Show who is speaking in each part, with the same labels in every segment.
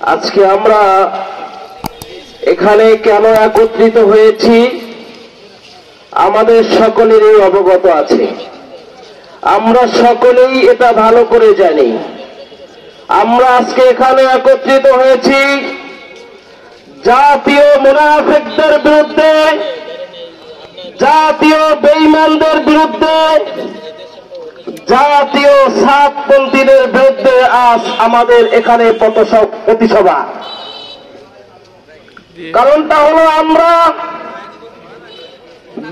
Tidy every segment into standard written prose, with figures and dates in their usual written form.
Speaker 1: আজকে আমরা এখানে কেন একত্রিত হয়েছি আমাদের সকলেরই অবগত আছে। আমরা সকলেই এটা ভালো করে জানি। আমরা আজকে এখানে একত্রিত হয়েছি জাতীয় মুনাফিকদের বিরুদ্ধে, জাতীয় বেঈমানদের বিরুদ্ধে, জাতীয় সাতপন্থীদের বিরুদ্ধে আজ আমাদের এখানে প্রতিসভা। কারণটা হলো আমরা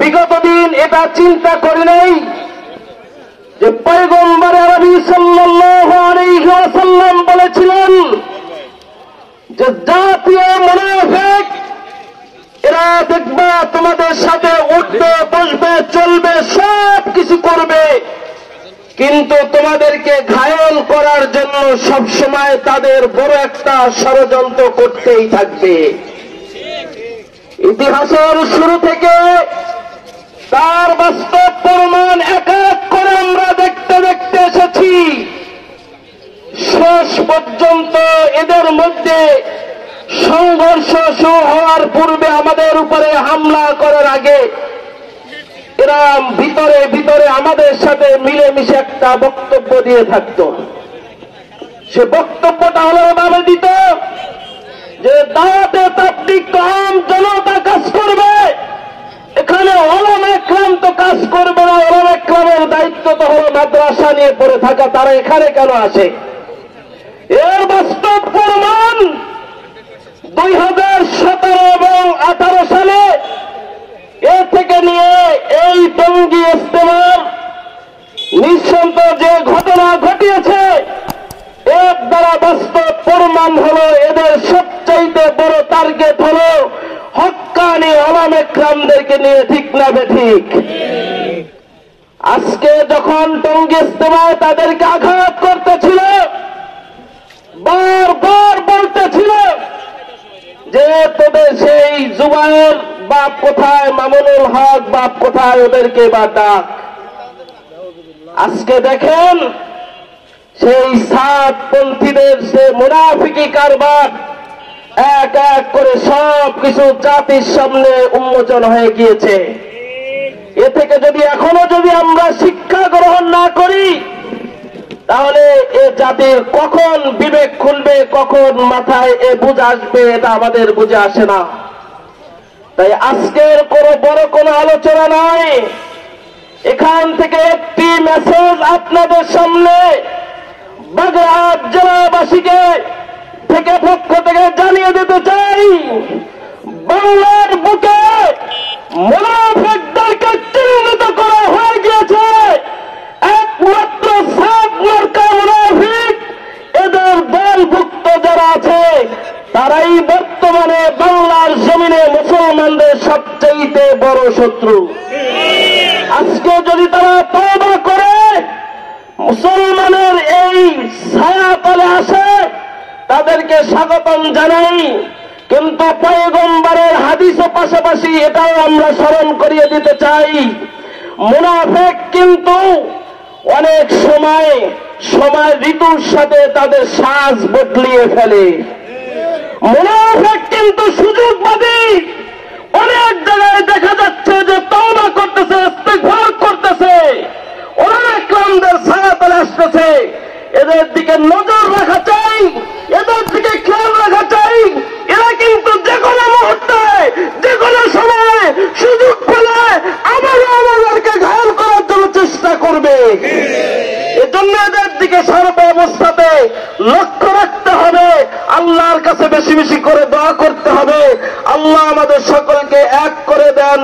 Speaker 1: বিগত দিন এটা চিন্তা করি নাই যে পয়গম্বর আরবি সাল্লাল্লাহু আলাইহি ওয়াসাল্লাম বলেছিলেন যে জাতীয় মুনাফিক এরা দেখবা তোমাদের সাথে উঠবে, বসবে, চলবে, সব কিছু করবে, কিন্তু তোমাদেরকে ঘায়েল করার জন্য সবসময় তাদের বড় একটা ষড়যন্ত্র করতেই থাকবে। ইতিহাসের শুরু থেকে তার বাস্তব প্রমাণ এক এক করে আমরা দেখতে দেখতে এসেছি। শেষ পর্যন্ত এদের মধ্যে সংঘর্ষ শুরু হওয়ার পূর্বে আমাদের উপরে হামলা করার আগে এরা ভিতরে ভিতরে আমাদের সাথে মিলেমিশে একটা বক্তব্য দিয়ে থাকত। সে বক্তব্যটা হলো ভাবে দিত যে দাওয়াতে তাবলীগ আম জনতা কাজ করবে, এখানে ওলামা ইকরাম তো কাজ করবে না, ওলামা ইকরামের দায়িত্ব তো হলো মাদ্রাসা নিয়ে পড়ে থাকা, তারা এখানে কেন আসে? এর বাস্তব প্রমাণ 2017 এবং 18 সালে এ থেকে নিয়ে এই টঙ্গী ইজতেমার নিঃসন্দেহ যে ঘটনা ঘটিয়েছে এর দ্বারা বাস্তব প্রমাণ হলো এদের সবচাইতে বড় টার্গেট হলো হক্কানি ওলামা ইকরামদেরকে নিয়ে, ঠিক না বেঠিক? আজকে যখন টঙ্গী ইজতেমায় তাদেরকে আঘাত করতেছিল, বারবার বলতেছিল যে তোদের সেই জুবায়ের বাপ কোথায়, মামুনুল হক বাপ কোথায়, ওদেরকে বা ডাক। আজকে দেখেন সেই সাতপন্থীদের সে মুনাফিকি কারবার এক এক করে সব কিছু জাতির সামনে উন্মোচন হয়ে গিয়েছে। এ থেকে যদি এখনো যদি আমরা শিক্ষা গ্রহণ না করি তাহলে এ জাতির কখন বিবেক খুলবে, কখন মাথায় এ বুঝ আসবে, এটা আমাদের বুঝে আসে না। তাই আজকের কোনো বড় কোনো আলোচনা নয়, এখান থেকে একটি মেসেজ আপনাদের সামনে বাগেরহাট জেলাবাসীকে থেকে পক্ষ থেকে জানিয়ে দিতে চাই, বাংলার বুকে মুনাফিকদেরকে চিহ্নিত করা হয়ে গিয়েছে। একমাত্র সাত মার্কা মুনাফিক, এদের দলভুক্ত যারা আছে তারাই বর্তমানে বাংলার জমিনে মুসলমানদের সবচেয়ে বড় শত্রু। আজকে যদি তারা তওবা করে মুসলমানের এই ছায়াতলে আসে তাদেরকে স্বাগতম জানাই, কিন্তু পয়গম্বরের হাদিসের পাশাপাশি এটাও আমরা স্মরণ করিয়ে দিতে চাই, মুনাফিক কিন্তু অনেক সময় ঋতুর সাথে তাদের সাজ বদলিয়ে ফেলে। মুনাফিক কিন্তু সুযোগবাদী। অনেক জায়গায় দেখা যাচ্ছে যে তওবা করতেছে, ইস্তিগফার করতেছে, ওলামা ইকরামদের ছায়াতলে আসতেছে। এদের দিকে নজর রাখা চাই, এদের দিকে খেয়াল রাখা চাই। এরা কিন্তু যে কোনো মুহূর্তে, যে কোনো সময় সুযোগ পেলে আবারও আমাদেরকে ঘায়েল করার জন্য চেষ্টা করবে। এজন্য এদের দিকে সর্ব অবস্থাতে লক্ষ্য রাখতে হবে, আল্লাহর কাছে বেশি বেশি করে দোয়া করতে হবে। আল্লাহ আমাদের সকলকে এক করে দেন,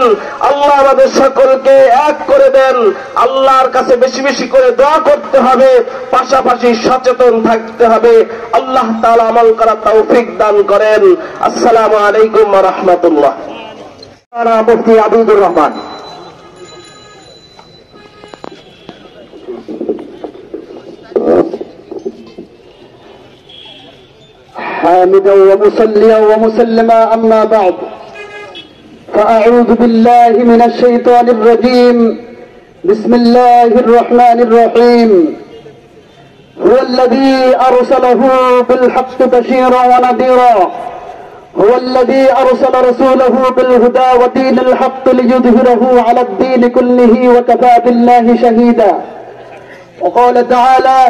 Speaker 1: আল্লাহ আমাদের সকলকে এক করে দেন। আল্লাহর কাছে বেশি বেশি করে দোয়া করতে হবে, পাশাপাশি সচেতন থাকতে হবে। আল্লাহ তাআলা আমল করার তৌফিক দান করেন। আসসালামু আলাইকুম ওয়া রাহমাতুল্লাহ। মুফতি আবিদুর রহমান।
Speaker 2: حامدا ومصليا ومسلما أما بعد، فأعوذ بالله من الشيطان الرجيم، بسم الله الرحمن الرحيم، هو الذي أرسله بالحق بشيرا ونذيرا هو الذي أرسل رسوله بالهدى ودين الحق ليظهره على الدين كله وكفى بالله شهيدا. وقال تعالى: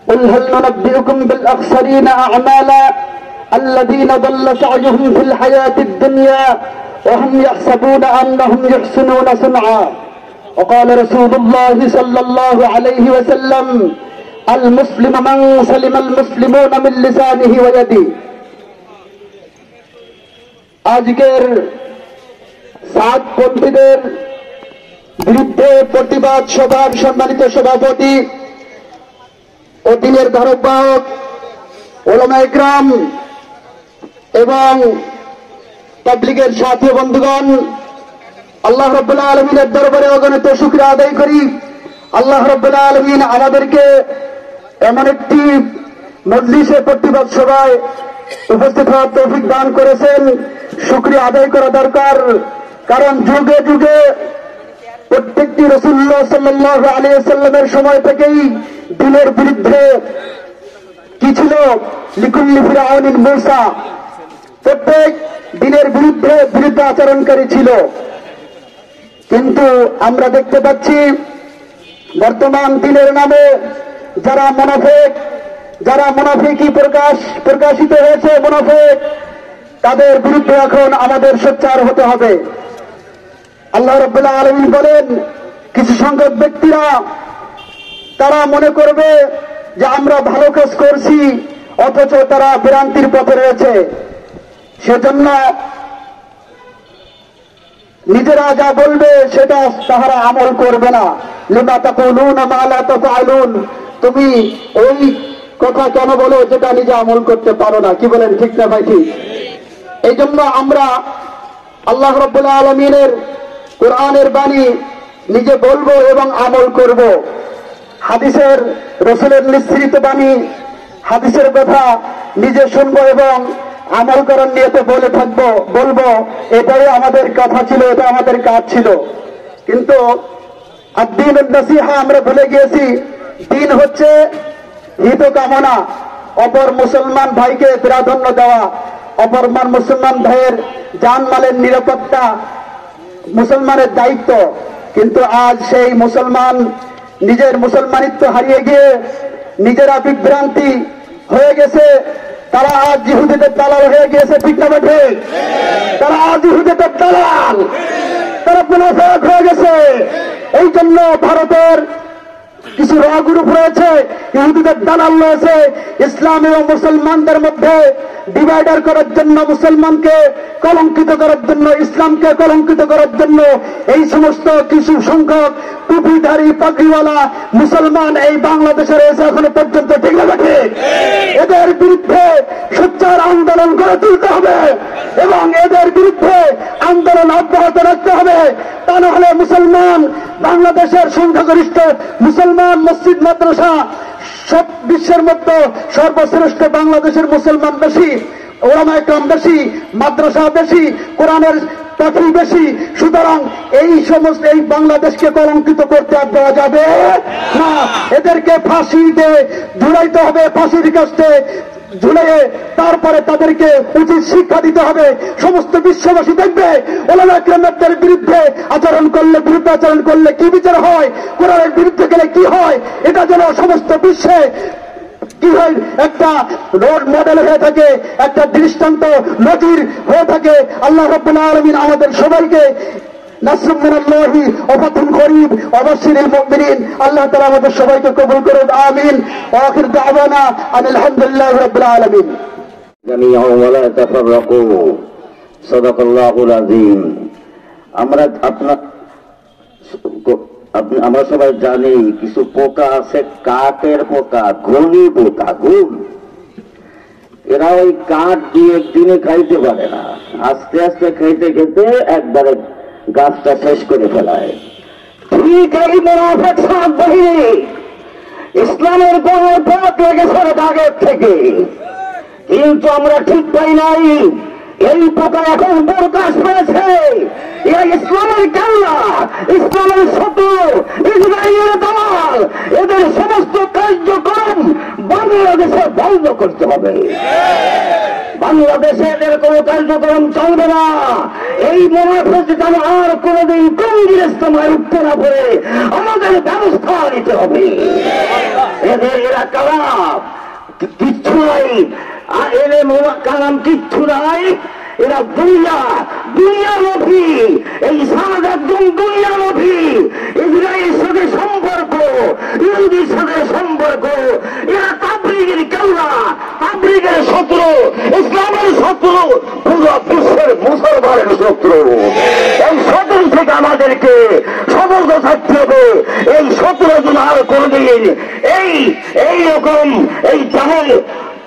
Speaker 2: قل هل ننبئكم بالأخسرين أعمالا الذين ضل سعيهم في الحياة الدنيا وهم يحسبون أنهم يحسنون صنعا. وقال رسول الله صلى الله عليه وسلم: المسلم من سلم المسلمون من لسانه ويده. আজকের সাতপন্থীদের বিরুদ্ধে প্রতিবাদ সভার সম্মানিত সভাপতি ও দিনের ধারক ওলামায়ে কেরাম এবং পাবলিকের সাথী বন্ধুগণ, আল্লাহ রাব্বুল আলামিনের দরবারে অগণিত শুকরিয়া আদায় করি। আল্লাহ রাব্বুল আলামিন আমাদেরকে এমন একটি মজলিসে প্রতিবাদ সভায় উপস্থিত হওয়ার তৌফিক দান করেছেন। শুকরিয়া আদায় করা দরকার, কারণ যুগে যুগে প্রত্যেকটি রাসূলুল্লাহ সাল্লাল্লাহু আলাইহি ওয়াসাল্লামের সময় থেকেই দিনের বিরুদ্ধে কি ছিল? লিকুল্লি ফিরআউনিন মূসা, প্রত্যেক দিনের বিরুদ্ধে আচরণকারী ছিল। কিন্তু আমরা দেখতে পাচ্ছি বর্তমান দিনের নামে যারা মুনাফিকি প্রকাশিত হয়েছে, মুনাফিক, তাদের বিরুদ্ধে এখন আমাদের সোচ্চার হতে হবে। আল্লাহ রাব্বুল আলামিন বলেন, কিছু সংখ্যক ব্যক্তিরা তারা মনে করবে যে আমরা ভালো কাজ করছি, অথচ তারা ভ্রান্তির পথে রয়েছে। সেজন্য নিজেরা যা বলবে সেটা তাহারা আমল করবে না। লিমা তাকুলুনা মা লা তাফআলুন, তুমি ওই কথা কেন বলো যেটা নিজে আমল করতে পারো না? কি বলেন, ঠিক না ভাই? ঠিক। এই জন্য আমরা আল্লাহ রাব্বুল আলামিনের কোরআনের বাণী নিজে বলবো এবং আমল করব। হাদিসের রাসূলের নিঃসৃত বাণী, হাদিসের কথা নিজে শুনবো এবং আমল করার নিয়তে বলবো। এটাই আমাদের কথা ছিল, এটা আমাদের কাজ ছিল। কিন্তু আদ-দীন আন-নাসিহা আমরা ভুলে গিয়েছি। দিন হচ্ছে হিত কামনা, অপর মুসলমান ভাইকে প্রাধান্য দেওয়া, অপর মুসলমান ভাইয়ের জানমালের নিরাপত্তা মুসলমানের দায়িত্ব। কিন্তু আজ সেই মুসলমান নিজের মুসলমানিত্ব হারিয়ে গিয়ে নিজেরা বিভ্রান্তি হয়ে গেছে। তারা আজ ইহুদিদের দালাল হয়ে গিয়েছে, ঠিক না ঠিক? তারা আজ ইহুদিদের দালাল, তারা মুনাফিক হয়ে গেছে। এই জন্য ভারতের কিছু র গ্রুপ রয়েছে, ইহুদিদের দালাল রয়েছে, ইসলামী ও মুসলমানদের মধ্যে ডিভাইডার করার জন্য, মুসলমানকে কলঙ্কিত করার জন্য, ইসলামকে কলঙ্কিত করার জন্য এই সমস্ত কিছু সংখ্যক টুপিধারী পাগড়িওয়ালা মুসলমান এই বাংলাদেশে রয়েছে এখনো পর্যন্ত, ঠিক না ঠিক? এদের বিরুদ্ধে সোচ্চার আন্দোলন গড়ে তুলতে হবে এবং এদের বিরুদ্ধে আন্দোলন অব্যাহত রাখতে হবে। তা না হলে মুসলমান, বাংলাদেশের সংখ্যাগরিষ্ঠ মুসলমান মসজিদ মাদ্রাসা সব বিশ্বের মধ্যে সর্বশ্রেষ্ঠ, বাংলাদেশের মুসলমান বেশি, ওলামায়ে কেরাম বেশি, মাদ্রাসা বেশি, কোরআনের পাখি বেশি। সুতরাং এই সমস্ত এই বাংলাদেশকে কলঙ্কিত করতে আর দেওয়া যাবে না। এদেরকে ফাঁসিতে ঝুলাইতে হবে, ফাঁসির কাছে ঝুলিয়ে তারপরে তাদেরকে উচিত শিক্ষা দিতে হবে। সমস্ত বিশ্ববাসী দেখবে ওলামায়ে কেরামদের বিরুদ্ধে আচরণ করলে কি বিচার হয়, কোরআনের বিরুদ্ধে গেলে কি হয়, এটা যেন সমস্ত বিশ্বে কি হয়, একটা রোল মডেল হয়ে থাকে, একটা দৃষ্টান্ত নজির হয়ে থাকে। আল্লাহ রাব্বুল আলামিন আমাদের সবাইকে নাসরুম মিনাল্লাহি ওয়া ফাতহুন করিব ওয়া বাশশিরিল মুমিনিন। আল্লাহ তাআলা আমাদের সবাইকে কবুল করুন, আমিন। ওয়া আখির দাওয়ানা আলহামদুলিল্লাহি রাব্বিল আলামিন।
Speaker 3: জামিআ ওয়া লা তাফাররাকু, সাদাকাল্লাহুল আযীম। আমরা সবাই জানি কিছু পোকা আছে, কাঠের পোকা, ঘুনি পোকা, এরা ওই কাঠ দিয়ে একদিনে খাইতে পারে না, আস্তে আস্তে খেতে খেতে একবারে গাছটা শেষ করে ফেলায়। ঠিক এই মুনাফিক সব বাহিনী ইসলামের গলায় পথ লেগেছে আগের থেকে, কিন্তু আমরা ঠিক পাই নাই। এই পোকা এখন প্রকাশ পেয়েছে। এরা ইসলামের কেল্লা, ইসলামের শত্রু, ইসরায়েলের দল। এদের সমস্ত কার্যক্রম বাংলাদেশে বন্ধ করতে হবে। বাংলাদেশে এদের কোন কার্যক্রম চলবে না। এই মুনাফিক যেন আর কোনদিন টঙ্গীর ইস্তেমায় উঠতে না পারে, আমাদের ব্যবস্থা নিতে হবে। এদের এরা কালাম কিচ্ছু নাই, আর এদের কালাম কিচ্ছু নাই। এরা দুনিয়া লোভী। এই সাদ একদম দুনিয়া লোভী। ইসরায়েলের সাথে সম্পর্ক, ইহুদির সাথে সম্পর্ক। এরা তাবলীগের কেল্লা, তাবলীগের শত্রু, ইসলামের শত্রু, পুরো বিশ্বের মুসলমানের শত্রু। এই শত্রু থেকে আমাদেরকে সতর্ক থাকতে হবে। এই শত্রু যেন আর কোনদিন এইরকম এই জাহেল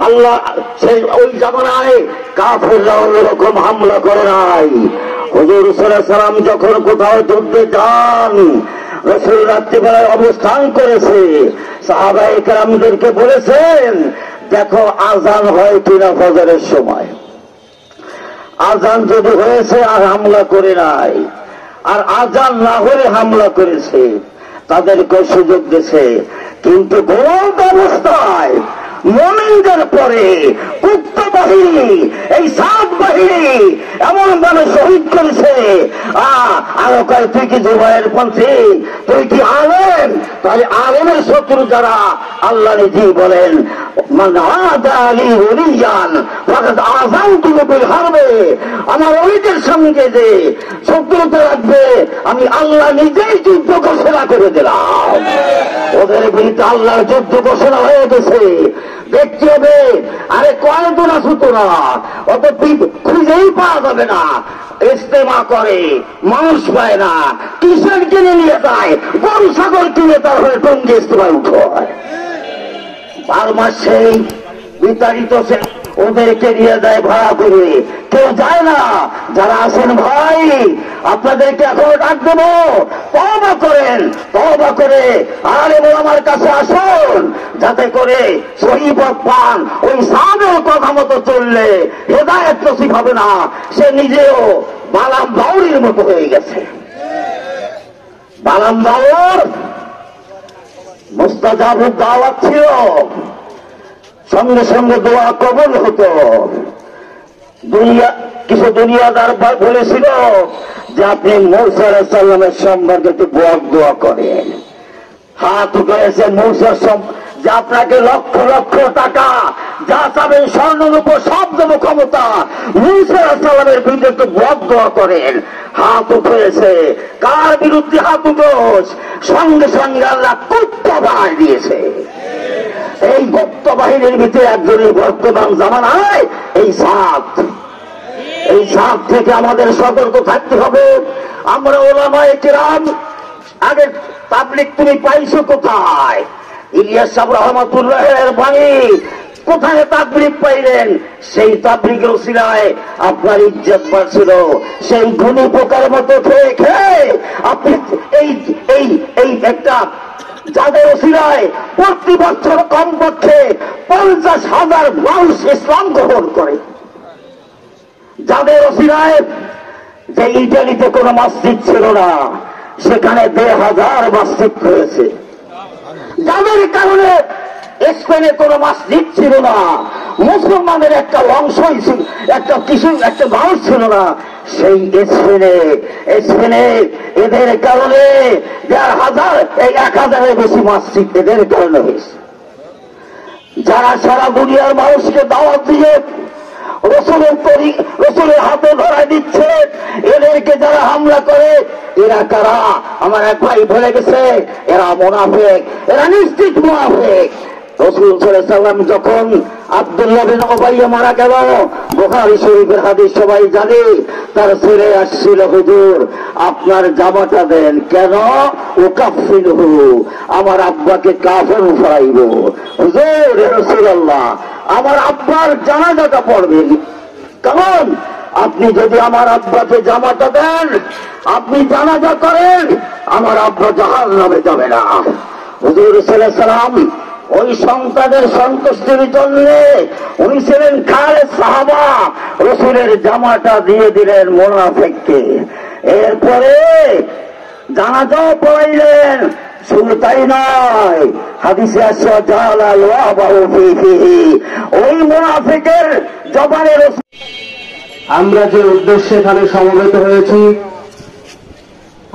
Speaker 3: আল্লাহ সেই ওই জামানায় কাফেররা ওরকম হামলা করে নাই। হুজুর সাল্লাল্লাহু আলাইহি ওয়াসাল্লাম যখন কোথাও যুদ্ধে যান, রাসূল রাত্রিবেলায় অবস্থান করেছে, সাহাবায়ে কেরামদেরকে বলেছেন, দেখো আজান হয় কিনা ফজরের সময়। আজান যদি হয়েছে আর হামলা করে নাই, আর আজান না হলে হামলা করেছে, তাদেরকে সুযোগ দিয়েছে। কিন্তু গোলক অবস্থায় মুমিনদের পরে গুপ্ত বাহিনী, এই সাত বাহিনী এমন ভাবে শহীদ করেছে। আরো কয় তুই কি জুবাইর পন্থী, তুই কি আলেম? তাহলে আলেমের শত্রু যারা, আল্লাহ নিজেই বলেন মান আদা লি ওলিয়ান ফাকাদ আযানতুহু বিল হারবে। আমার ওলিদের সঙ্গে যে শত্রুতা রাখবে, আমি আল্লাহ নিজেই যুদ্ধ ঘোষণা করে দিলাম। ওদের বিরুদ্ধে আল্লাহর যুদ্ধ ঘোষণা হয়ে গেছে। দেখতে হবে, আরে কয় তোরা সুতরা অত খুঁজেই পাওয়া যাবে না। ইস্তেমা করে মানুষ পায় না, কিষান কিনে নিয়ে যায়, গরু ছাগল কিনে তার হয়ে টঙ্গি ইস্তেমায় উঠো হয়। 12 মাস সেই বিতাড়িত ওদেরকে নিয়ে যায় ভাড়া করে, কেউ যায় না। যারা আছেন ভাই, আপনাদেরকে এখন ডাক দেব, তওবা করেন, তওবা করে আলেম ওলামার কাছে আসুন, যাতে করে সহি পথ পান। ওই সাহাবের কথা মতো চললে হেদায়েত নসিব হবে না। সে নিজেও বালাম বাউরির মতো হয়ে গেছে। বালাম বাউর মুস্তাজাবুদ দাওয়াত ছিল, সঙ্গে সঙ্গে দোয়া কবুল হতো। কিছু দুনিয়াদার বলেছিল যে আপনি মূসা আলাইহিস সালামের সম্পর্কে একটু দোয়া করেন। হাত উঠেছে মূসার যে আপনাকে লক্ষ লক্ষ টাকা যা চাবেন, স্বর্ণের উপর সব দেব ক্ষমতা, মূসা আলাইহিস সালামের বিরুদ্ধে একটু দোয়া করেন। হাত উঠেছে, কার বিরুদ্ধে হাত উঠোস? সঙ্গে সঙ্গে আল্লাহ কুত্তা বানায় দিয়েছে। এই গুপ্ত বাহিনীর ভিতরে একজনের বর্তমান জামানায় এই সাপ থেকে আমাদের সতর্ক থাকতে হবে। আমরা ওলামায়ে কেরাম, আগে তাবলীগ তুমি পাইছো কোথায়? ইলিয়াস সাহেব রহমাতুল্লাহের বাণী কোথায় তাবলীগ পাইলেন? সেই তাবলীগের ওসিলায় আপনার ইজ্জত বাড়ছিল। সেই গুণী পোকার মতো খেয়ে খেয়ে আপনি এই একটা যাদের ওসিলায় প্রতি বছর কমপক্ষে 50,000 মানুষ ইসলাম গ্রহণ করে, যাদের ওসিলায় যে ইটালিতে কোনো মসজিদ ছিল না, সেখানে 1,500 মসজিদ হয়েছে, যাদের কারণে স্পেনে কোনো মসজিদ ছিল না, মুসলমানের একটা অংশই ছিল, একটা মানুষ ছিল না, সেই স্পেনে এদের কারণে 1,000-এর বেশি মসজিদ এদের কারণে হয়েছে। যারা সারা দুনিয়ার মানুষকে দাওয়াত দিয়ে রসুলের হাতে ধরাই দিচ্ছে, এদেরকে যারা হামলা করে, এরা কারা? আমার এক ভাই বলে গেছে, এরা মুনাফিক, এরা নিশ্চিত মুনাফিক। রাসূল সাল্লাল্লাহু আলাইহি ওয়াসাল্লাম যখন আব্দুল্লাহ বিন উবাইয়া মারা গেল, বুখারী শরীফের হাদিস সবাই জানে, তার ছেলে আসছিল, হুজুর আপনার জামাটা দেন। কেন? উকাফিনহু, আমার আব্বাকে কাফন পরাইব। হুজুর রাসূলুল্লাহ আমার আব্বার জানাজাটা পড়বেন। কারণ আপনি যদি আমার আব্বাকে জামাটা দেন, আপনি জানাজা করেন, আমার আব্বা জাহান্নামে যাবে না। হুজুর সাল্লাল্লাহু আলাইহি ওয়াসাল্লাম ওই সন্তানের সন্তুষ্টির জন্য উনি ছিলেন খালেদ সাহাবা, রসুলের জামাটা দিয়ে দিলেন মুনাফিককে। এরপরে জানাজাও পড়াইলেন। শুধু তাই নয়, হাদিসে আসছে জালাল ওয়াবাহু ফিহি, ওই মুনাফিকের জবানের।
Speaker 2: আমরা যে উদ্দেশ্যে এখানে সমবেত হয়েছি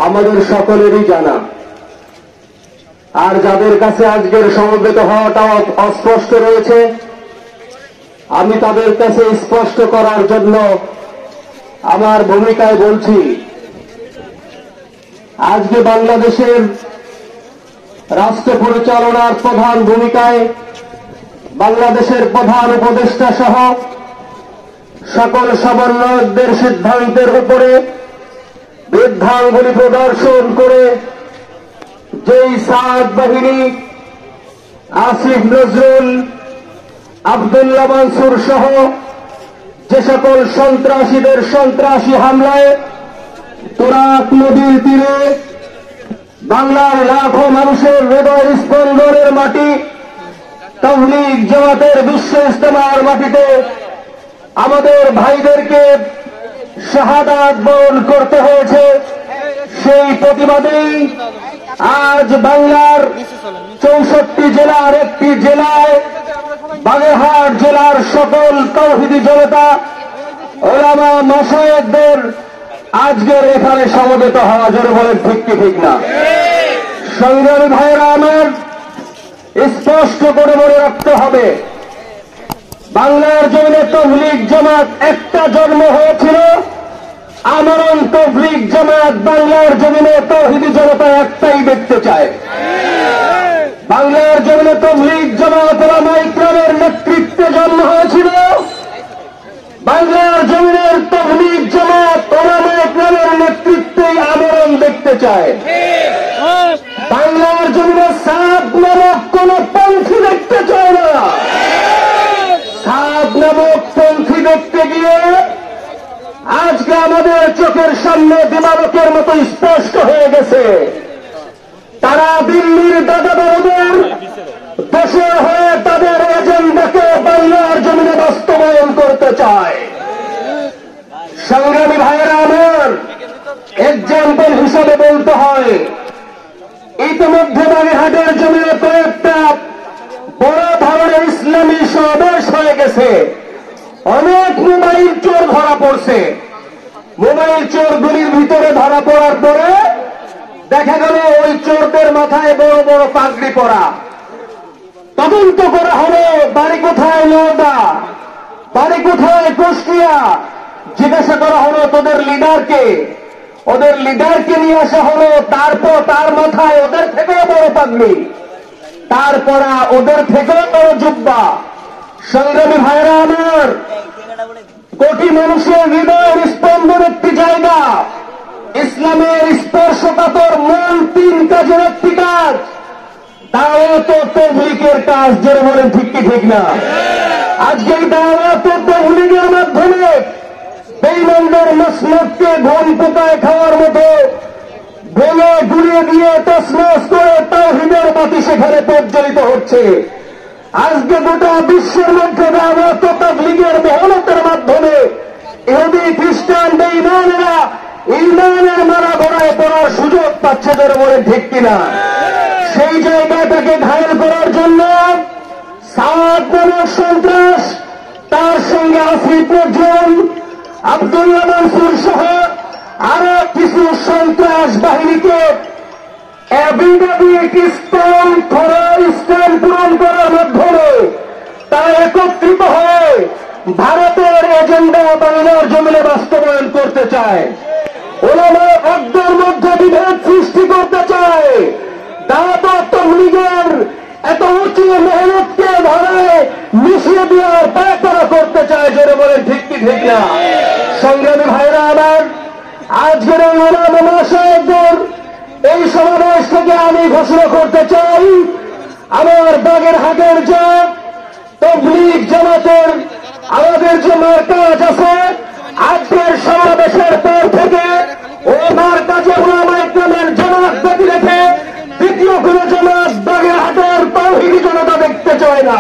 Speaker 2: আমাদের সকলেরই জানা, আর যাদের কাছে আজকের সমবেত হওয়াটা অস্পষ্ট রয়েছে, আমি তাদের কাছে স্পষ্ট করার জন্য আমার ভূমিকায় বলছি। আজকে বাংলাদেশের রাষ্ট্র পরিচালনার প্রধান ভূমিকায় বাংলাদেশের প্রধান উপদেষ্টা সহ সকল সমন্বয়কদের সিদ্ধান্তের উপরে বৃদ্ধাঙ্গুলি প্রদর্শন করে যেই সাদ বাহিনী আসিফ নজরুল, আব্দুল্লাহ মানসুর সহ যে সকল সন্ত্রাসীদের সন্ত্রাসী হামলায় তুরাগ নদীর তীরে বাংলার লাখো মানুষের হৃদয় স্পন্দনের মাটি তাবলীগ জামাতের বিশ্ব ইজতেমার মাটিতে আমাদের ভাইদেরকে শাহাদাত বরণ করতে হয়েছে, সেই প্রতিবাদেই আজ বাংলার 64 জেলার একটি জেলায় বাগেরহাট জেলার সকল তাওহীদি জনতা ওলামা মাশায়েখদের আজকের এখানে সমবেত হওয়া, জোরে বলেন ঠিক কি ঠিক না? সংগ্রামী ভাইয়েরা আমার, স্পষ্ট করে মনে রাখতে হবে, বাংলার জমিনে তাবলীগ জামাত একটা জন্ম হয়েছিল, আমরণ তাবলীগ জামাত বাংলার জমিনে তাওহীদি জনতা একটাই দেখতে চায়। বাংলার জমিনে তাবলীগ জামাত ওলামা ইকরামের নেতৃত্বে জন্ম হয়েছিল, বাংলার জমিনের তাবলীগ জামাত ওলামা ইকরামের নেতৃত্বেই আমরণ দেখতে চায়। বাংলার জমিনে সাদ নামক কোন পন্থী দেখতে চায় না। সাদ নামক পন্থী দেখতে গিয়ে আজকে আমাদের চোখের সামনে দিবালোকের মতো স্পষ্ট হয়ে গেছে, তারা দিল্লির দাদাবাবুদের দেশের হয়ে তাদের এজেন্ডাকে বাংলার জমিনে বাস্তবায়ন করতে চায়। সংগ্রামী ভাইয়েরা আমার, এক্সাম্পল হিসাবে বলতে হয়, ইতিমধ্যে বাগেরহাটের জমিনে কয়েকটা বড় ধরনের ইসলামী সমাবেশ হয়ে গেছে, অনেক মোবাইল চোর ধরা পড়ছে। মোবাইল চোরগুলির ভিতরে ধরা পড়ার পরে দেখা গেল ওই চোরদের মাথায় বড় বড় পাগড়ি পরা। তদন্ত করা হলো, বাড়ি কোথায় নওদা, বাড়ি কোথায় কুষ্টিয়া, জিজ্ঞাসা করা হলো তোদের লিডারকে, ওদের লিডারকে নিয়ে আসা হলো, তারপর তার মাথায় ওদের থেকেও বড় পাগড়ি, তারপর ওদের থেকেও বড় জুব্বা। সংগ্রামী ভাইরা আমার, কোটি মানুষের হৃদয়ের স্পন্দন একটি জায়গা, ইসলামের স্পর্শকাতর মূল 3 কাজের একটি কাজ, দাওয়াত ও তাবলীগের কাজ, যারা বলেন ঠিক কি ঠিক না? আজকে এই দাওয়াত ও তাবলীগের মাধ্যমে বেঈমানদের মসনদকে ঘুম পোকায় খাওয়ার মতো ভেঙে গুড়িয়ে দিয়ে তছনছ করে তাওহীদের বাতি সেখানে প্রজ্বলিত হচ্ছে। আজকে গোটা বিশ্বের মধ্যে দাওয়াত ও তাবলীগের মেহনতের মাধ্যমে ইহুদি খ্রিস্টান বেঈমানেরা ঈমানের মারা গড়ায় পড়ার সুযোগ পাচ্ছে, যারা বলেন ঠিক কিনা? সেই জায়গাটাকে ঘায়েল করার জন্য সাদ নামক সন্ত্রাস, তার সঙ্গে আসিফ নজরুল, আব্দুল্লাহ মানসুর সহ আরো কিছু সন্ত্রাস বাহিনীকে স্থান পূরণ করার মাধ্যমে তারা একত্রিত হয়ে ভারতের এজেন্ডা বাংলার জমিনে বাস্তবায়ন করতে চায়। ওলামা ভক্তদের মধ্যে বিভেদ সৃষ্টি করতে চায়। দাওয়াত ও তাবলীগের এত উঁচু মেহনতকে ধরে মিশিয়ে দেওয়ার পায়তারা করতে চায়, জোরে বলেন ঠিক কি ঠিক না? সংগ্রামী ভাইরা আমার, আজকের এই ওলামা মাশায়েখদের এই সমাবেশ থেকে আমি ঘোষণা করতে চাই, আমার বাগেরহাটের যে তাবলীগ জামাতের আমাদের যে মার্কাজ আছে, আজকের সমাবেশের পর থেকে ওই মার্কাজে ওলামা ইকরামের জামাত বাকি রেখে দ্বিতীয় কোন জামাত বাগেরহাটের তাওহীদি জনতা দেখতে চায় না।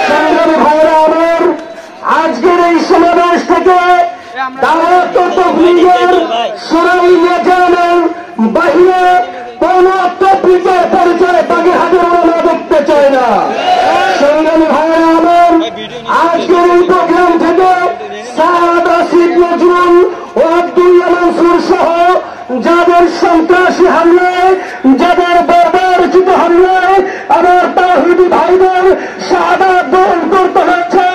Speaker 2: সংগ্রামী ভাইরা আমার, আজকের এই সমাবেশ
Speaker 1: দাওয়াত ও তাবলীগের সরাই নিজামের বাহিরে কোন তবলীগের পরিচয় বাগেরহাটের ওলামা দেখতে চায় না। সংগ্রামী ভাইয়েরা আমার, আজকের এই প্রোগ্রাম থেকে সাদ আসিফ নজরুল ও আব্দুল্লাহ মনসুর সহ যাদের সন্ত্রাসী হামলায়, যাদের বর্বরচিত হামলায় আমার তাওহীদি ভাইদের শাহাদাত বরণ করতে হচ্ছে,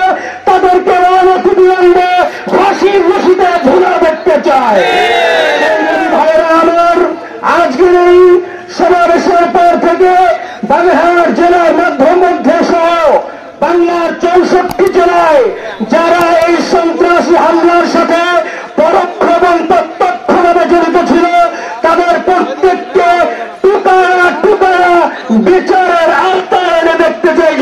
Speaker 1: তাদেরকে অনতিবিলম্বে ফাঁসির রশিদে ঝুলা দেখতে চায়। ভাইরা আমার, আজকের এই সমাবেশের পর থেকে বাগেরহাট জেলার মধ্যে সহ বাংলার 64 জেলায় যারা এই সন্ত্রাসী হামলার সাথে পরোক্ষ এবং প্রত্যক্ষভাবে জড়িত ছিল, তাদের প্রত্যেককে টুকারা টুকারা বিচারের আওতায় এনে দেখতে চাই।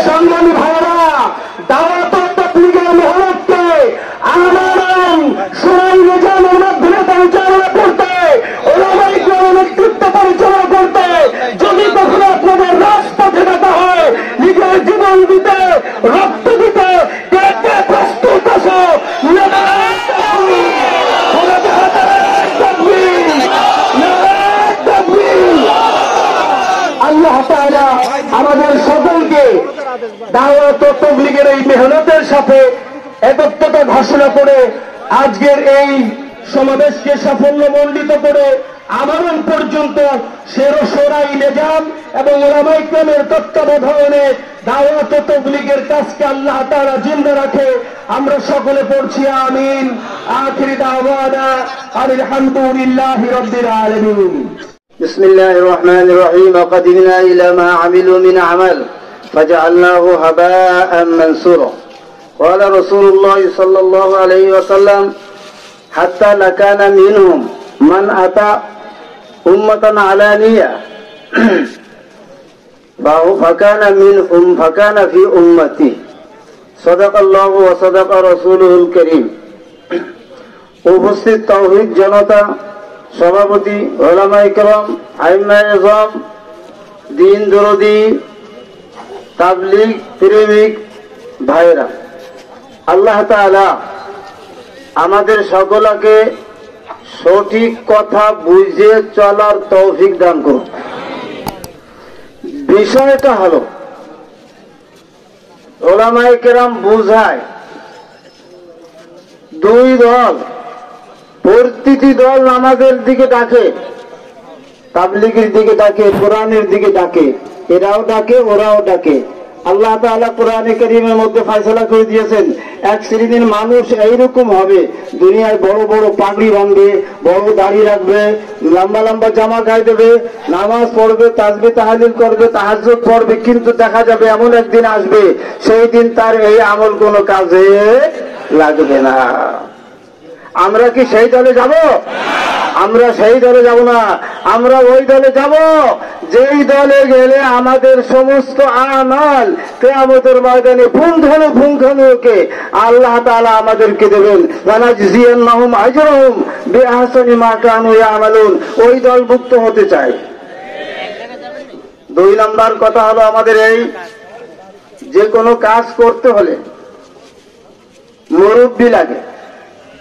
Speaker 1: সংগ্রামী ভাইরা, দাওয়াত ও তাবলীগের মেহনতকে আন্দোলন সরাই নিজামের মাধ্যমে পরিচালনা করতে, ওলামায়ে কেরামের নেতৃত্ব পরিচালনা করতে যদি কখনো আপনাদের রাজপথে দেখা হয়, নিজের জীবন দিতে, রক্ত দিতে কে কে প্রস্তুত আছো? আল্লাহ তাআলা আমাদের সকলকে দাওয়াত ও তাবলীগের এই মেহনতের সাথে একত্রতা ঘোষণা করে আজকের এই সমাবেশকে সাফল্যমণ্ডিত করে আমরণ পর্যন্ত সরাই নিজাম এবং উলামায়ে কেরামের তত্ত্বাবধানে দাওয়াত ও তাবলীগের কাজকে আল্লাহ তাআলা জিন্দা রাখে। আমরা সকলে পড়ছি আমিন। আখিরি দাওয়ানা আলহামদুলিল্লাহি রাব্বিল আলামিন।
Speaker 2: بسم الله الرحمن الرحيم وقدمنا إلى ما عملوا من عمل فجعلناه هباء منثورا قال رسول الله صلى الله عليه وسلم حتى لكان منهم من أتى أمة علانية فكان في أمتي صدق الله وصدق رسوله الكريم। উপস্থিত তাওহীদ জনতা, সভাপতি, উলামায়ে কেরাম, আইম্মায়ে ইজম, দ্বীন দরদি, তাবলীগ প্রেমিক ভাইরা, আল্লাহ তাআলা আমাদের সকলকে সঠিক কথা বুঝে চলার তৌফিক দান করুন। বিষয়টা হলো, উলামায়ে কেরাম বুঝায় দুই দল, প্রতিটি দল নামাজের দিকে ডাকে, তাবলীগের দিকে ডাকে, কোরআনের দিকে ডাকে, এরাও ডাকে ওরাও ডাকে। আল্লাহ তাআলা কোরআনে কারীমের মধ্যে ফয়সালা করে দিয়েছেন, এক শ্রেণীর মানুষ এইরকম হবে, দুনিয়ায় বড় বড় পাগড়ি বাঁধবে, বড় দাড়ি রাখবে, লম্বা লম্বা জামা গায়ে দেবে, নামাজ পড়বে, তাসবিহ তাহলিল করবে, তাহাজ্জুদ পড়বে, কিন্তু দেখা যাবে এমন একদিন আসবে সেই দিন তার এই আমল কোনো কাজে লাগবে না। আমরা কি সেই দলে যাব? আমরা সেই দলে যাব না। আমরা ওই দলে যাব যেই দলে গেলে আমাদের সমস্ত আমাল কিয়ামতের ময়দানে পুঙ্খানুপুঙ্খানুকে আল্লাহ তাআলা আমাদেরকে দেবেন। ওয়ানাজজিয়ান্নাহুম আজরাহুম বিআহসানি মা কানু ইয়ামালুন। ওই দলভুক্ত হতে চাই। দুই নাম্বার কথা হলো, আমাদের এই যে কোনো কাজ করতে হলে মুরব্বি লাগে।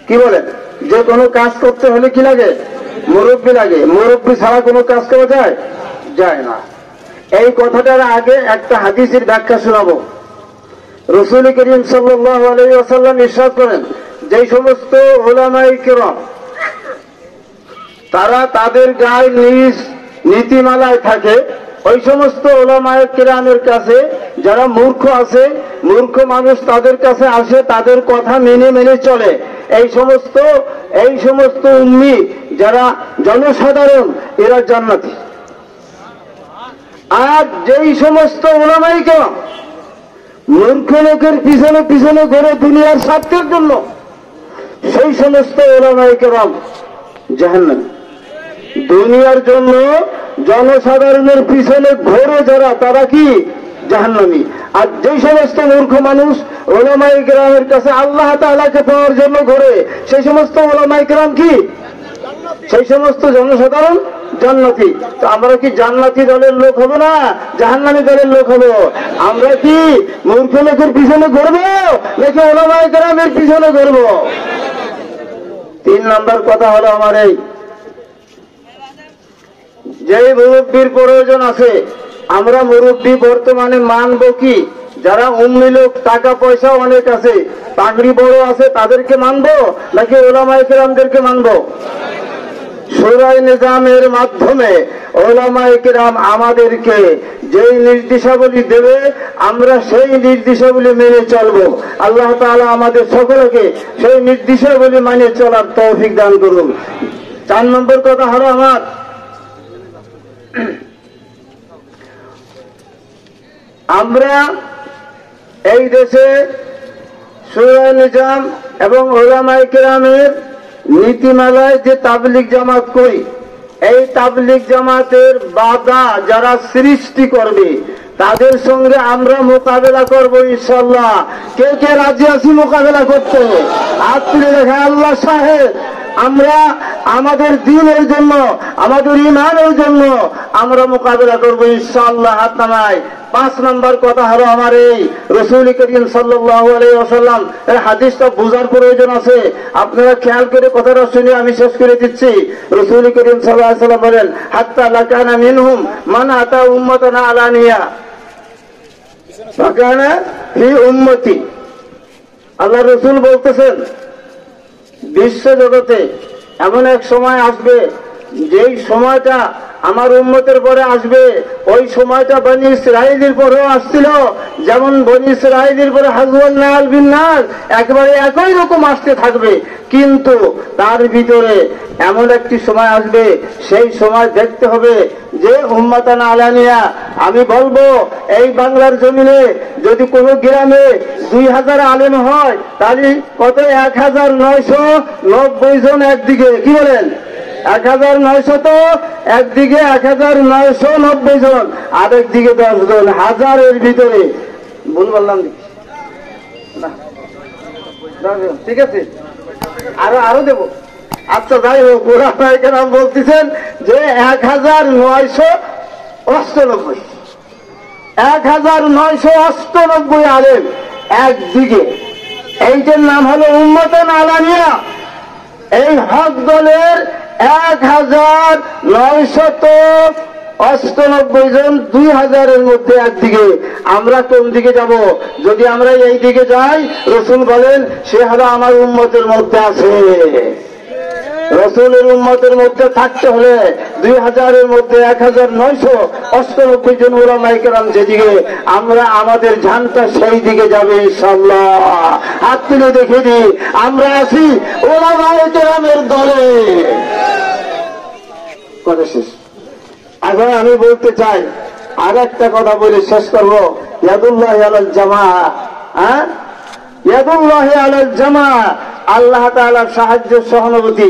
Speaker 2: কি বলেন? যে কোনো কাজ করতে হলে কি লাগে? মুরব্বি লাগে। মুরব্বি ছাড়া কোনো কাজ করা যায়? যায় না। এই কথাটার আগে একটা হাদিসের ব্যাখ্যা শোনাবো। রাসূল করিম সাল্লাল্লাহু আলাইহি ওয়াসাল্লাম ইরশাদ করেন, যে সমস্ত উলামায়ে কেরাম তারা তাদের গায়ে নিজ নীতিমালায় থাকে, ওই সমস্ত উলামায়ে কেরামের কাছে যারা মূর্খ আছে, মূর্খ মানুষ তাদের কাছে আসে, তাদের কথা মেনে মেনে চলে। এই সমস্ত উম্মি যারা জনসাধারণ, এরা জান্নাতি। আর যেই সমস্ত উলামায়ে কেরাম মূর্খ লোকের পিছনে পিছনে ঘুরে দুনিয়ার স্বার্থের জন্য, সেই সমস্ত উলামায়ে কেরাম জাহান্নামী। দুনিয়ার জন্য জনসাধারণের পিছনে ঘোরে যারা, তারা কি? জাহান্নামী। আর যে সমস্ত মূর্খ মানুষ উলামায়ে কেরামের কাছে আল্লাহ তাআলাকে পাওয়ার জন্য ঘোরে, সেই সমস্ত উলামায়ে কেরাম কি? সেই সমস্ত জনসাধারণ জান্নাতি। তো আমরা কি জান্নাতি দলের লোক হব না জাহান্নামী দলের লোক হব? আমরা কি মূর্খ লোকের পিছনে ঘুরবো নাকি ওলামায়ে কেরামের পিছনে ঘুরবো? 3 নম্বর কথা হলো আমার এই, যেই মুরব্বীর প্রয়োজন আছে, আমরা মুরব্বী বর্তমানে মানবো কি? যারা উম্মি লোক, টাকা পয়সা অনেক আছে, পাগড়ি বড় আছে, তাদেরকে মানবো নাকি ওলামায়ে কেরামদেরকে মানবো? শূরায়ে নিজামের মাধ্যমে ওলামায়ে কেরাম আমাদেরকে যেই নির্দেশাবলী দেবে আমরা সেই নির্দেশাবলী মেনে চলবো। আল্লাহ তাআলা আমাদের সকলকে সেই নির্দেশাবলী মানে চলার তৌফিক দান করুন। 4 নম্বর কথা হলো আমার, আমরা এই দেশে শূরায়ে নিজাম এবং ওলামায়ে কেরামের নীতিমালায় যে তাবলীগ জামাত করি, এই তাবলীগ জামাতের বাধা যারা সৃষ্টি করবে তাদের সঙ্গে আমরা মোকাবেলা করবো ইনশাআল্লাহ। কে কে রাজি আছি মোকাবেলা করতে? হাত তুলে দেখা। আল্লাহ সাহেব, আমরা আমাদের দ্বীনের জন্য, আমাদের ঈমানের জন্য আমরা মোকাবেলা করবো ইনশাআল্লাহ। হাত নামায়। 5 নম্বর কথা হলো আমার এই, রাসূল করিম সাল্লাল্লাহু আলাইহি ওয়াসাল্লাম এর হাদিসটা বোঝার প্রয়োজন আছে। আপনারা খেয়াল করে কথাটা শুনে আমি শেষ করে দিচ্ছি। রাসূল করিম সাল্লাল্লাহু আলাইহি ওয়াসাল্লাম বলেন, হাত্তা লাকানা মিনহুম মান আতা উম্মাতানা আলানিয়া ফাকানা ফি উম্মতি। আল্লাহ রাসূল বলতেছেন, বিশ্ব জগতে এমন এক সময় আসবে যেই সময়টা আমার উম্মতের পরে আসবে, ওই সময়টা বনি ইসরাইলের পরেও আসছিল, যেমন বনি ইসরাইলের পরে হাজওয়ান নাল বিন নাস একেবারে একই রকম আসতে থাকবে। কিন্তু তার ভিতরে এমন একটি সময় আসবে, সেই সময় দেখতে হবে যে উম্মাতানা আলানিয়া, আমি বলবো এই বাংলার জমিনে যদি কোনো গ্রামে 2000 আলেম হয় তাহলে কত? 1990 জন একদিকে, কি বলেন? 1900 তো একদিকে, 1990 জন আরেক দিকে 10 জন, হাজারের ভিতরে ভুল বললাম না? ঠিক আছে, আরো দেব। আচ্ছা যাই হোক, ওলামায়ে কেরাম বলতেছেন যে 1998 1998 আলেম একদিকে, এইটার নাম হলো উম্মাতানা আলানিয়া। এই হক দলের 1998 জন 2000-এর মধ্যে একদিকে। আমরা কোন দিকে যাব? যদি আমরা এই দিকে যাই, রাসূল বলেন সে হলো আমার উম্মতের মধ্যে আছে। রাসূলের উম্মতের মধ্যে থাকতে হলে 2000-এর মধ্যে 1998 জন ওলামায়ে কেরাম যেদিকে, আমরা আমাদের ঝানটা সেই দিকে যাবে ইনশাআল্লাহ। হাত তুলে দেখে দিই, আমরা আছি ওলামায়ে কেরামের দলে। কথা শেষ। এখন আমি বলতে চাই, আর একটা কথা বলে শেষ করবো। ইয়াদুল্লাহি আলাল জামা, ইয়াদুল্লাহি আলাল জামা, আল্লাহ তাআলার সাহায্য সহানুভূতি।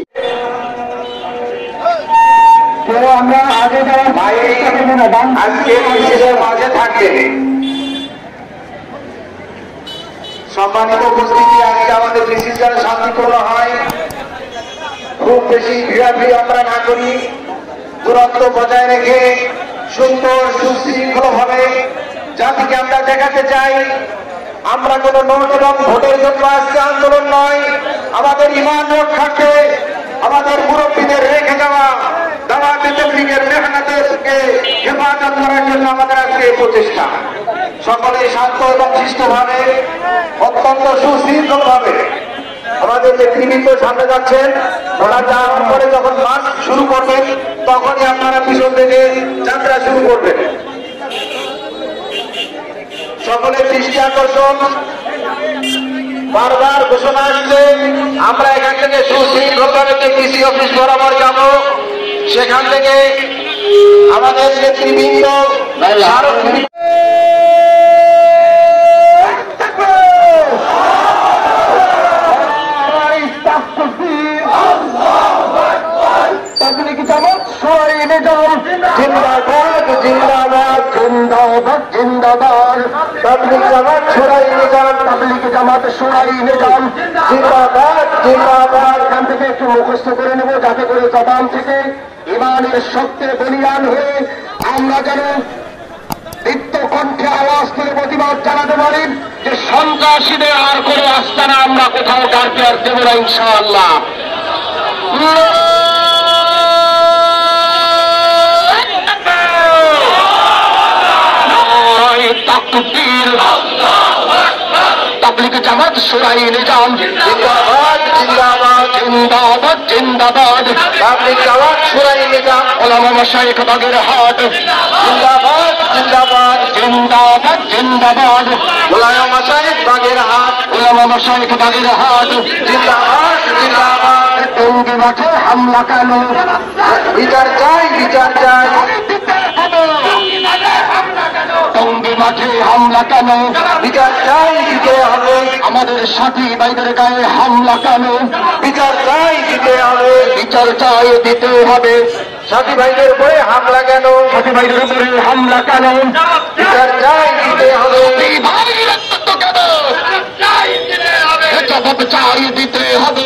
Speaker 2: আমরা আগে যারা আজকে মাঝে থাকবেন, সম্মানিত উপস্থিতি, আজকে আমাদের ডিসিশন শান্তিপূর্ণ হয়, খুব বেশি ভিড়াভিড়ি আমরা না করি, দূরত্ব বজায় রেখে সুন্দর সুশৃঙ্খল ভাবে জাতিকে আমরা দেখাতে চাই আমরা কোন নোট এবং ভোটের জন্য আজকে আন্দোলন নয়। আমাদের ঈমান রক্ষার্থে আমাদের মুরব্বীদের রেখে যাওয়া দাওয়াতে তাবলীগের মেহনতকে হেফাজত করার জন্য আমাদের আজকে এই প্রচেষ্টা। সকলে শান্ত এবং শিষ্টভাবে, অত্যন্ত সুশৃঙ্খল ভাবে আমাদের নেতৃবৃন্দ সামনে যাচ্ছেন, ওরা যাওয়ার পরে যখন মার্চ শুরু করবেন তখনই আপনারা পিছন থেকে যাত্রা শুরু করবেন। সকলের দৃষ্টি আকর্ষণ, বারবার ঘোষণা আসছে আমরা এখান থেকে সুশৃঙ্খলভাবে ডিসি অফিস বরাবর যাব, সেখান থেকে আমাদের নেতৃবৃন্দ জিন্দাবাদ জিন্দাবাদ জিন্দাবাদ জিন্দাবাদ, তাবলীগ জামাত শূরায়ে নিজাম, তাবলীগ জামাত শূরায়ে নিজাম জিন্দাবাদ জিন্দাবাদ। এখান থেকে একটু মুখস্থ করে নেব যাতে করে জবান থেকে ঈমানের শক্তির বলিয়ান হয়ে আমরা যেন
Speaker 1: কণ্ঠে আওয়াজ তুলে প্রতিবাদ জানাতে পারি যে সন্ত্রাসীদের আর কোনো আস্তানা আমরা কোথাও গাড়তে আর দেব না ইনশাআল্লাহ। তাবলীগ জামাত শুরাই নিজাম জিন্দাবাদ জিন্দাবাদ জিন্দাবাদ জিন্দাবাদ। তাবলীগ জামাত শুরাই নিজাম ওলামা মাশায়েখ বাগেরহাট জিন্দাবাদ জিন্দাবাদ জিন্দাবাদ জিন্দাবাদ। ওলামা মাশায়েখ বাগেরহাট ওলামা মাশায়েখ বাগেরহাট জিন্দাবাদ জিন্দাবাদ। টঙ্গী মাঠে হামলা কেন? বিচার চাই বিচার চাই। টঙ্গী মাঠে হামলা কেন? বিচার চাই দিতে হবে। আমাদের সাথী ভাইদের গায়ে হামলা কেন? বিচার চাই দিতে হবে। বিচার চাই দিতে হবে। সাথী ভাইদের উপরে হামলা কেন? সাথী ভাইদের উপরে হামলা কেন? বিচার চাই দিতে হবে। জবাব চাই দিতে হবে।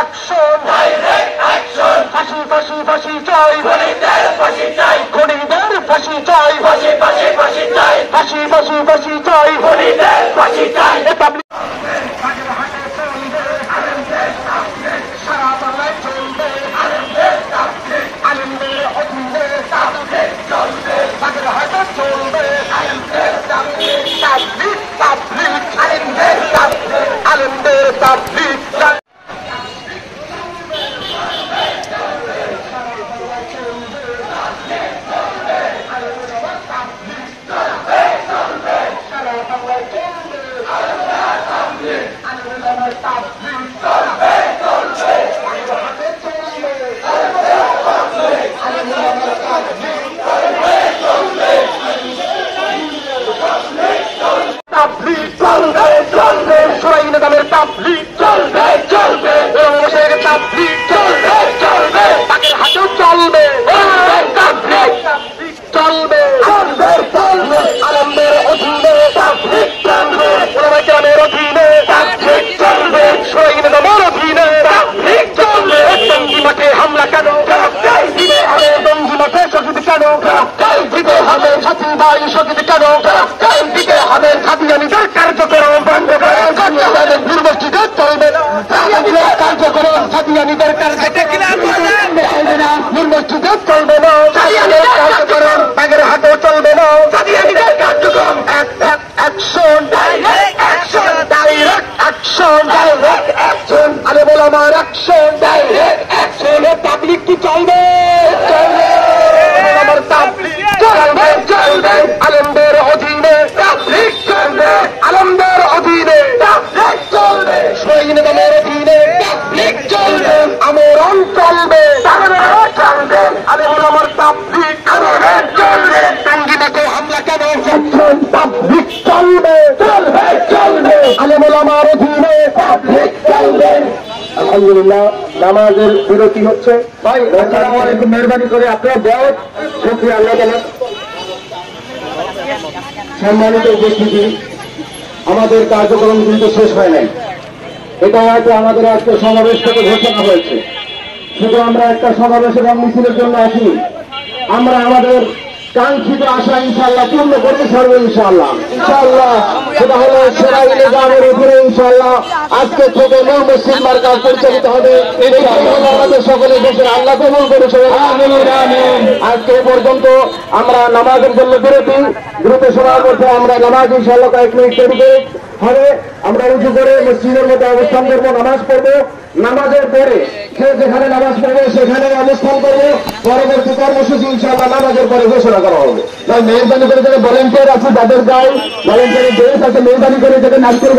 Speaker 1: অ্যাকশন, ফাঁসি ফাঁসি ফাঁসি চাই, খুনিদের ফাঁসি চাই, ফাঁসি ফাঁসি ফাঁসি চাই, খুনিদের ফাঁসি চাই। সারা বাংলায় চলবে আলেমদের অধীনে চলবে, বাগেরহাটে চলবে তাবলীগ তাবলীগ, আলেমদের তাবলীগ। আলেমদের অধীনে আলেমদের অধীনে শহীদের অধীনে চলবে, আমরণ চলবে, আলেমুলামার তাবলীগ চলবে, টঙ্গীতে হামলা কেন তাবলীগ চলবে, আলেমুলামার অধীনে চলবে। আলহামদুলিল্লাহ, নামাজের বিরতি হচ্ছে। ভাই আসসালামু আলাইকুম, মেহরবানি করে আপনারা বহুত শুকরিয়া আল্লাহ তাআলা। সম্মানিত উপস্থিতি, আমাদের কার্যক্রম কিন্তু শেষ হয় নাই। এটা হয়তো আমাদের আজকে সমাবেশ থেকে ঘোষণা হয়েছে, শুধু আমরা একটা সমাবেশ এবং মিছিলের জন্য আসিনি। আমরা আমাদের কাঙ্ক্ষিত আশা ইনশাআল্লাহ পূর্ণ করতে পারবো ইনশাআল্লাহ। সেটা হলো সেরা ইলেজামের উপরে ইনশাআল্লাহ আজকে থেকে নৌ মসজিদ মার্কাজ পরিচালিত হবে। আমাদের সকলের দেশের আল্লাহ কবুল করে। আজকে পর্যন্ত আমরা নামাজের জন্য বিরতি সময়ের মধ্যে আমরা নামাজ ইনশাআল্লাহ কয়েক মিনিট তৈরি করে হবে। আমরা উঁচু করে মসজিদের মধ্যে অবস্থান করবো, নামাজ পড়বো। নামাজের পরে সে যেখানে নামাজ পড়বে সেখানে অবস্থান করবো। পরবর্তী কর্মসূচি ইনশাআল্লাহ নামাজের পরে ঘোষণা করা হবে। তাই মেহরবানি করে যারা ভলেন্টিয়ার আছে, যাদের গায়ে ভলেন্টিয়ারের ড্রেস আছে, মেহরবানি করে যাদের নারকেল